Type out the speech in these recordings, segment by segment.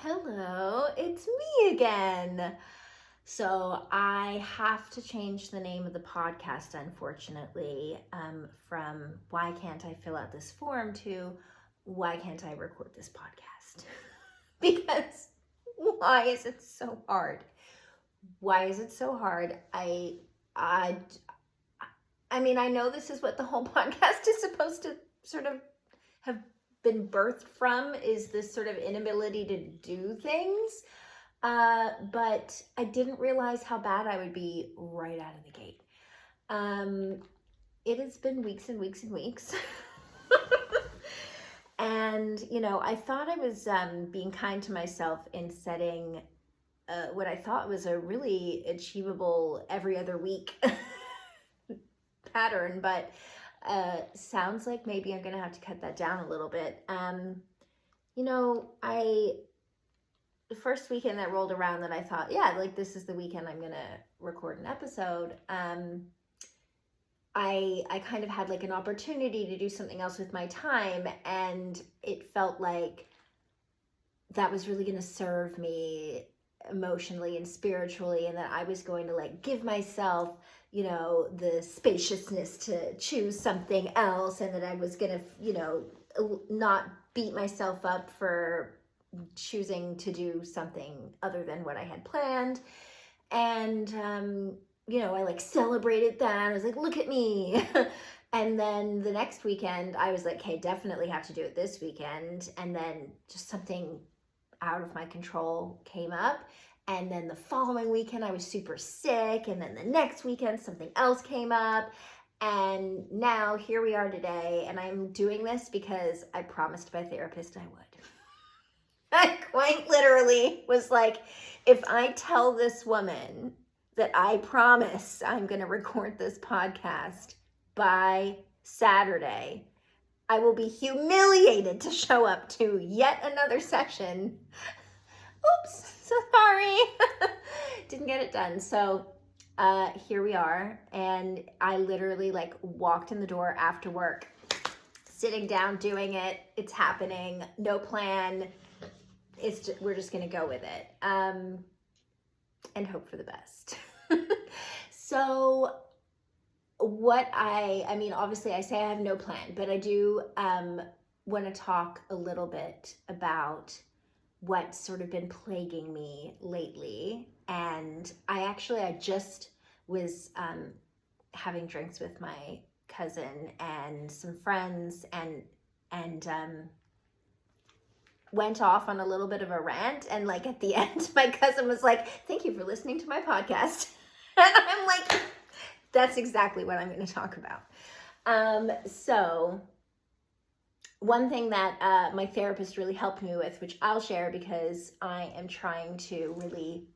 Hello, it's me again. So I have to change the name of the podcast, unfortunately, from Why Can't I Fill Out This Form to Why Can't I Record This Podcast? Because why is it so hard? Why is it so hard? I, I mean, I know this is what the whole podcast is supposed to sort of have been birthed from, is this sort of inability to do things. But I didn't realize how bad I would be right out of the gate. It has been weeks and weeks and weeks. And, I thought I was being kind to myself in setting what I thought was a really achievable every other week pattern, but sounds like maybe I'm going to have to cut that down a little bit. The first weekend that rolled around that I thought, yeah, like this is the weekend I'm going to record an episode. I kind of had like an opportunity to do something else with my time, and it felt like that was really going to serve me emotionally and spiritually, and that I was going to like give myself, the spaciousness to choose something else, and that I was going to, not beat myself up for choosing to do something other than what I had planned. And, I like celebrated that. I was like, look at me. And then the next weekend I was like, hey, definitely have to do it this weekend. And then just something out of my control came up. And then the following weekend I was super sick. And then the next weekend something else came up. And now here we are today. And I'm doing this because I promised my therapist I would. I quite literally was like, if I tell this woman that I promise I'm going to record this podcast by Saturday, I will be humiliated to show up to yet another session. Oops, so sorry. Didn't get it done. So here we are. And I literally like walked in the door after work, sitting down, doing it. It's happening. No plan. We're just going to go with it and hope for the best. So obviously I say I have no plan, but I do want to talk a little bit about what's sort of been plaguing me lately. And I just was having drinks with my cousin and some friends, and went off on a little bit of a rant, and like at the end my cousin was like, thank you for listening to my podcast. And I'm like, that's exactly what I'm going to talk about. So one thing that my therapist really helped me with, which I'll share because I am trying to really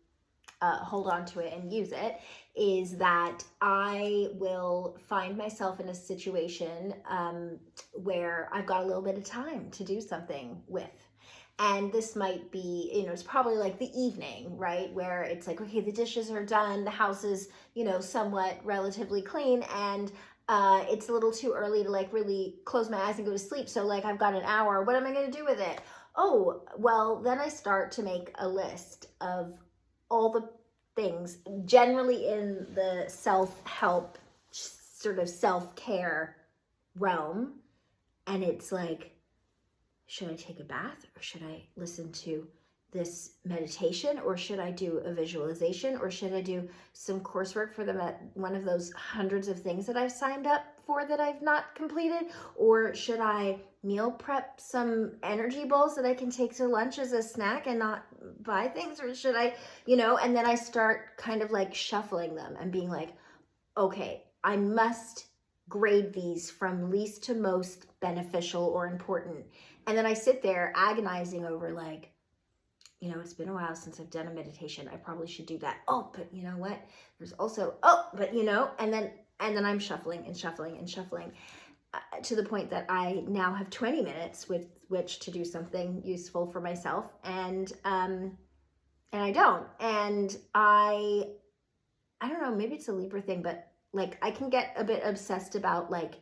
hold on to it and use it, is that I will find myself in a situation where I've got a little bit of time to do something with. And this might be, it's probably like the evening, right? Where it's like, okay, the dishes are done, the house is, somewhat relatively clean, and it's a little too early to like really close my eyes and go to sleep. So like, I've got an hour, what am I going to do with it? Oh, well, then I start to make a list of all the things, generally in the self-help, sort of self-care realm. And it's like, should I take a bath, or should I listen to this meditation, or should I do a visualization, or should I do some coursework for them at one of those hundreds of things that I've signed up for that I've not completed, or should I meal prep some energy balls that I can take to lunch as a snack and not buy things, or should I, and then I start kind of like shuffling them and being like, okay, I must grade these from least to most beneficial or important. And then I sit there agonizing over like, it's been a while since I've done a meditation. I probably should do that. Oh, but you know what? There's also, and then I'm shuffling and shuffling and shuffling to the point that I now have 20 minutes with which to do something useful for myself. And I don't. And I don't know, maybe it's a Libra thing, but like I can get a bit obsessed about like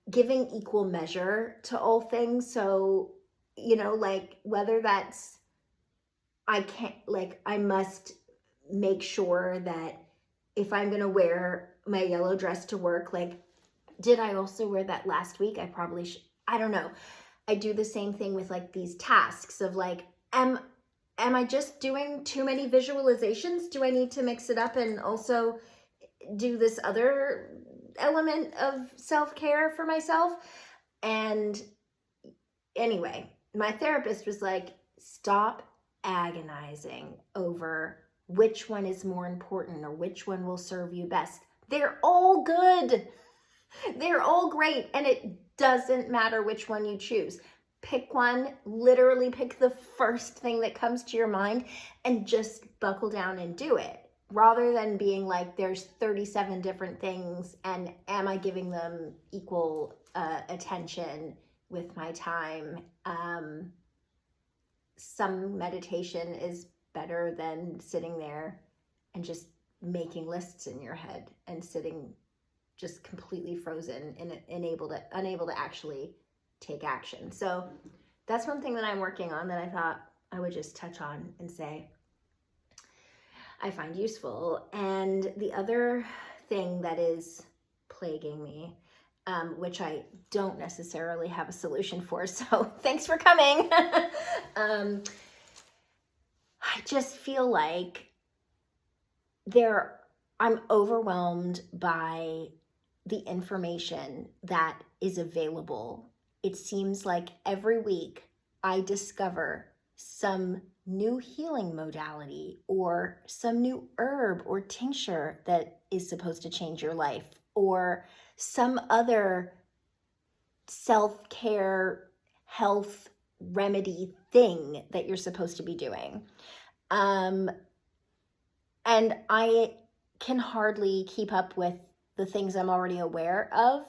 giving equal measure to all things. So, like whether that's I can't, like, I must make sure that if I'm going to wear my yellow dress to work, like, did I also wear that last week? I probably should. I don't know. I do the same thing with like these tasks of like, am I just doing too many visualizations? Do I need to mix it up and also do this other element of self-care for myself? And anyway, my therapist was like, stop agonizing over which one is more important or which one will serve you best. They're all good. They're all great. And it doesn't matter which one you choose. Pick one, literally pick the first thing that comes to your mind and just buckle down and do it. Rather than being like, there's 37 different things and am I giving them equal attention with my time? Some meditation is better than sitting there and just making lists in your head and sitting just completely frozen and unable to actually take action. So that's one thing that I'm working on that I thought I would just touch on and say I find useful. And the other thing that is plaguing me, which I don't necessarily have a solution for, so thanks for coming. I just feel like I'm overwhelmed by the information that is available. It seems like every week I discover some new healing modality or some new herb or tincture that is supposed to change your life, or some other self-care health remedy thing that you're supposed to be doing. And I can hardly keep up with the things I'm already aware of.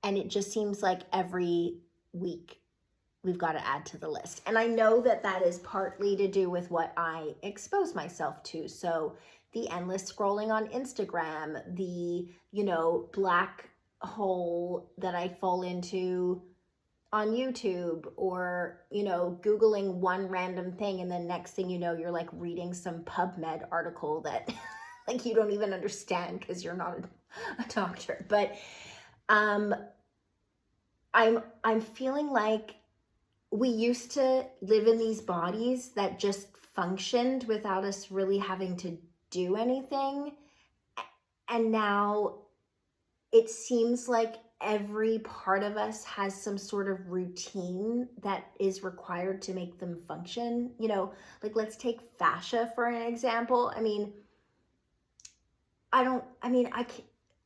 And it just seems like every week we've got to add to the list. And I know that that is partly to do with what I expose myself to. So the endless scrolling on Instagram, the, black hole that I fall into on YouTube, or, Googling one random thing. And then next thing you know, you're like reading some PubMed article that like you don't even understand because you're not a doctor. But I'm feeling like we used to live in these bodies that just functioned without us really having to do anything. And now it seems like every part of us has some sort of routine that is required to make them function. Like let's take fascia for an example.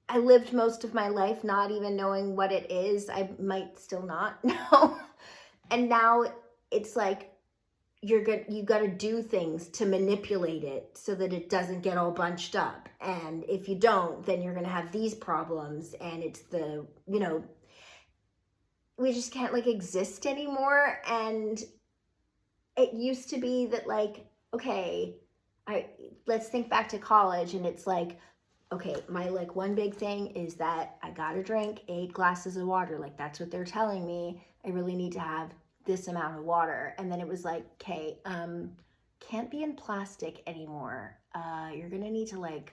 I lived most of my life not even knowing what it is. I might still not know. And now it's like you got to do things to manipulate it so that it doesn't get all bunched up. And if you don't, then you're going to have these problems. And it's we just can't like exist anymore. And it used to be that like, okay, let's think back to college, and it's like, okay, my like one big thing is that I gotta drink 8 glasses of water. Like that's what they're telling me. I really need to have this amount of water. And then it was like, okay, can't be in plastic anymore. You're gonna need to like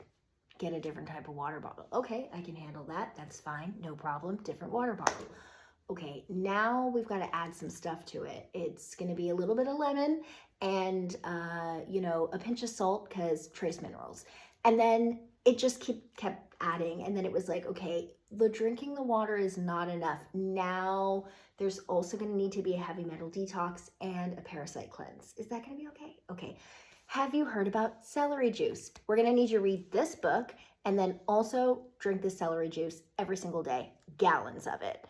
get a different type of water bottle. Okay, I can handle that. That's fine, no problem. Different water bottle. Okay, now we've got to add some stuff to it. It's gonna be a little bit of lemon and a pinch of salt because trace minerals. And then it just kept adding. And then it was like, okay, the drinking the water is not enough. Now there's also going to need to be a heavy metal detox and a parasite cleanse. Is that going to be okay? Okay. Have you heard about celery juice? We're going to need you to read this book and then also drink the celery juice every single day, gallons of it.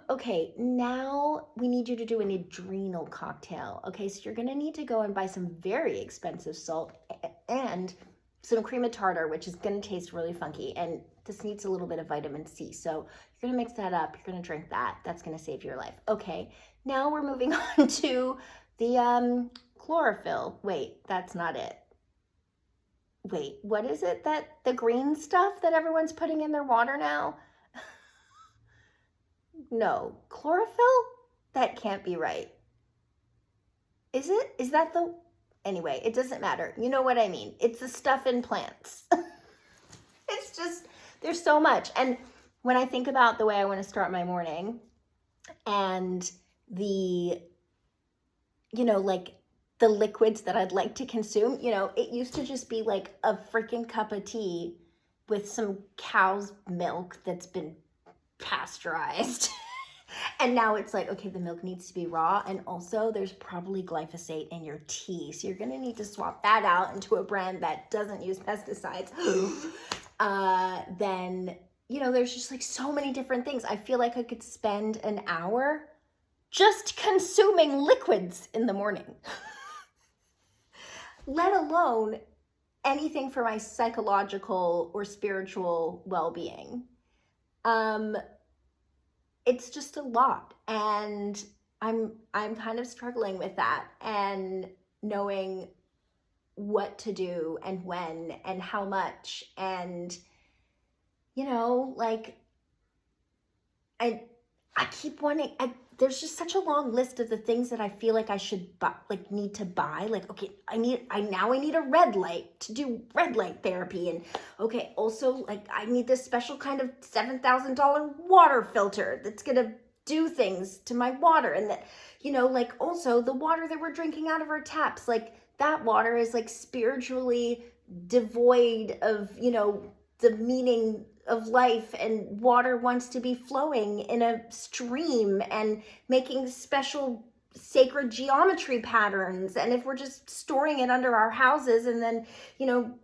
Okay, now we need you to do an adrenal cocktail. Okay, so you're going to need to go and buy some very expensive salt and some cream of tartar, which is going to taste really funky, and this needs a little bit of vitamin C. So you're going to mix that up. You're going to drink that. That's going to save your life. Okay, now we're moving on to the chlorophyll. Wait, that's not it. Wait, what is it that the green stuff that everyone's putting in their water now? No, chlorophyll? That can't be right. Is it? Is that the Anyway, it doesn't matter. You know what I mean? It's the stuff in plants. It's just, there's so much. And when I think about the way I want to start my morning and the, like the liquids that I'd like to consume, it used to just be like a freaking cup of tea with some cow's milk that's been pasteurized. And now it's like, okay, the milk needs to be raw. And also there's probably glyphosate in your tea. So you're going to need to swap that out into a brand that doesn't use pesticides. Then, there's just like so many different things. I feel like I could spend an hour just consuming liquids in the morning, let alone anything for my psychological or spiritual well-being. It's just a lot, and I'm kind of struggling with that and knowing what to do and when and how much, and like I keep wanting. There's just such a long list of the things that I feel like I should buy, like need to buy. Like, okay, I need a red light to do red light therapy, and okay, also like I need this special kind of $7,000 water filter that's gonna do things to my water, and that like also the water that we're drinking out of our taps, like that water is like spiritually devoid of the meaning of life, and water wants to be flowing in a stream and making special sacred geometry patterns. And if we're just storing it under our houses and then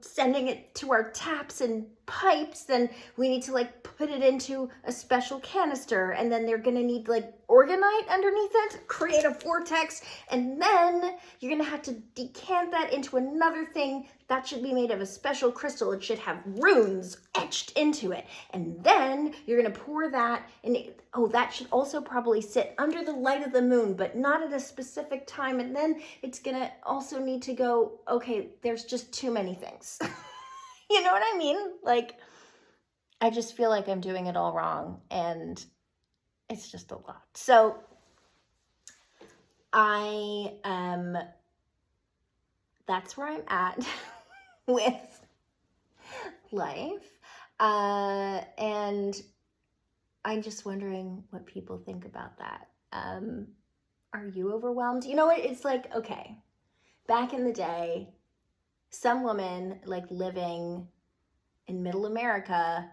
sending it to our taps and pipes, then we need to like put it into a special canister, and then they're gonna need like organite underneath it, create a vortex, and then you're gonna have to decant that into another thing that should be made of a special crystal. It should have runes etched into it, and then you're gonna pour that in. That should also probably sit under the light of the moon, but not at a specific time, and then it's gonna also need to go, okay, there's just too many things. You know what I mean? Like, I just feel like I'm doing it all wrong, and it's just a lot. So that's where I'm at with life. And I'm just wondering what people think about that. Are you overwhelmed? You know what? It's like, okay, back in the day, some woman like living in middle America,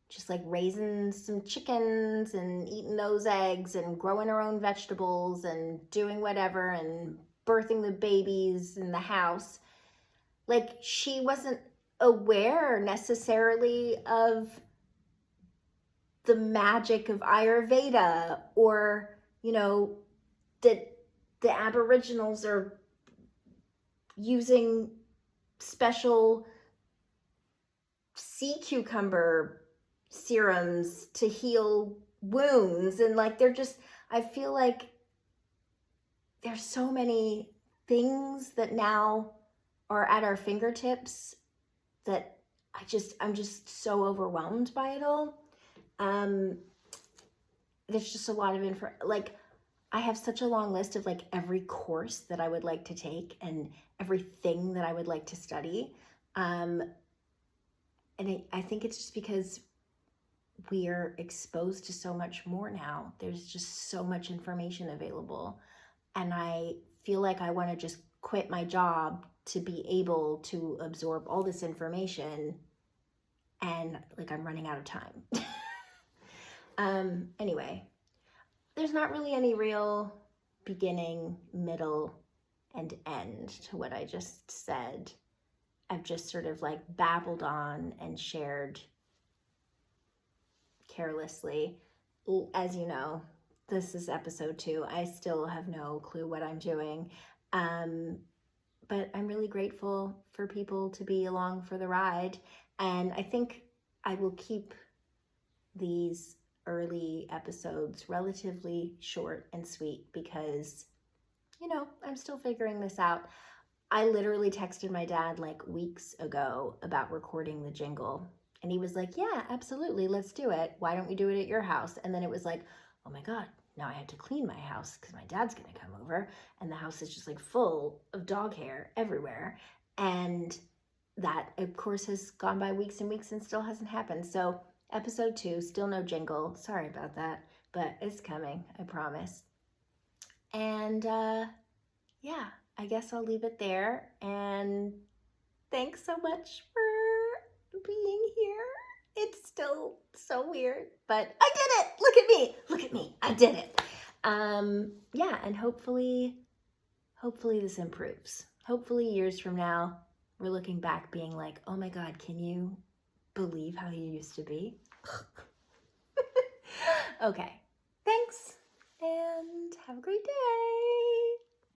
just like raising some chickens and eating those eggs and growing her own vegetables and doing whatever and birthing the babies in the house. Like, she wasn't aware necessarily of the magic of Ayurveda, or, that the Aboriginals are using special sea cucumber serums to heal wounds. And like, I feel like there's so many things that now are at our fingertips that I'm just so overwhelmed by it all. There's just a lot of info. Like, I have such a long list of like every course that I would like to take and everything that I would like to study. And I think it's just because we are exposed to so much more now. There's just so much information available. And I feel like I want to just quit my job to be able to absorb all this information. And like, I'm running out of time. Anyway, there's not really any real beginning, middle, and end to what I just said. I've just sort of like babbled on and shared carelessly. As you know, this is episode 2. I still have no clue what I'm doing. But I'm really grateful for people to be along for the ride. And I think I will keep these early episodes relatively short and sweet because, I'm still figuring this out. I literally texted my dad like weeks ago about recording the jingle. And he was like, yeah, absolutely, let's do it. Why don't we do it at your house? And then it was like, oh my God, Now I had to clean my house because my dad's going to come over, and the house is just like full of dog hair everywhere. And that, of course, has gone by weeks and weeks and still hasn't happened. So episode 2, still no jingle. Sorry about that, but it's coming, I promise. And yeah, I guess I'll leave it there. And thanks so much for being here. It's still so weird, but I did it. Look at me. Look at me. I did it. Yeah, and hopefully this improves. Hopefully years from now, we're looking back being like, oh my God, can you believe how you used to be? Okay, thanks, and have a great day.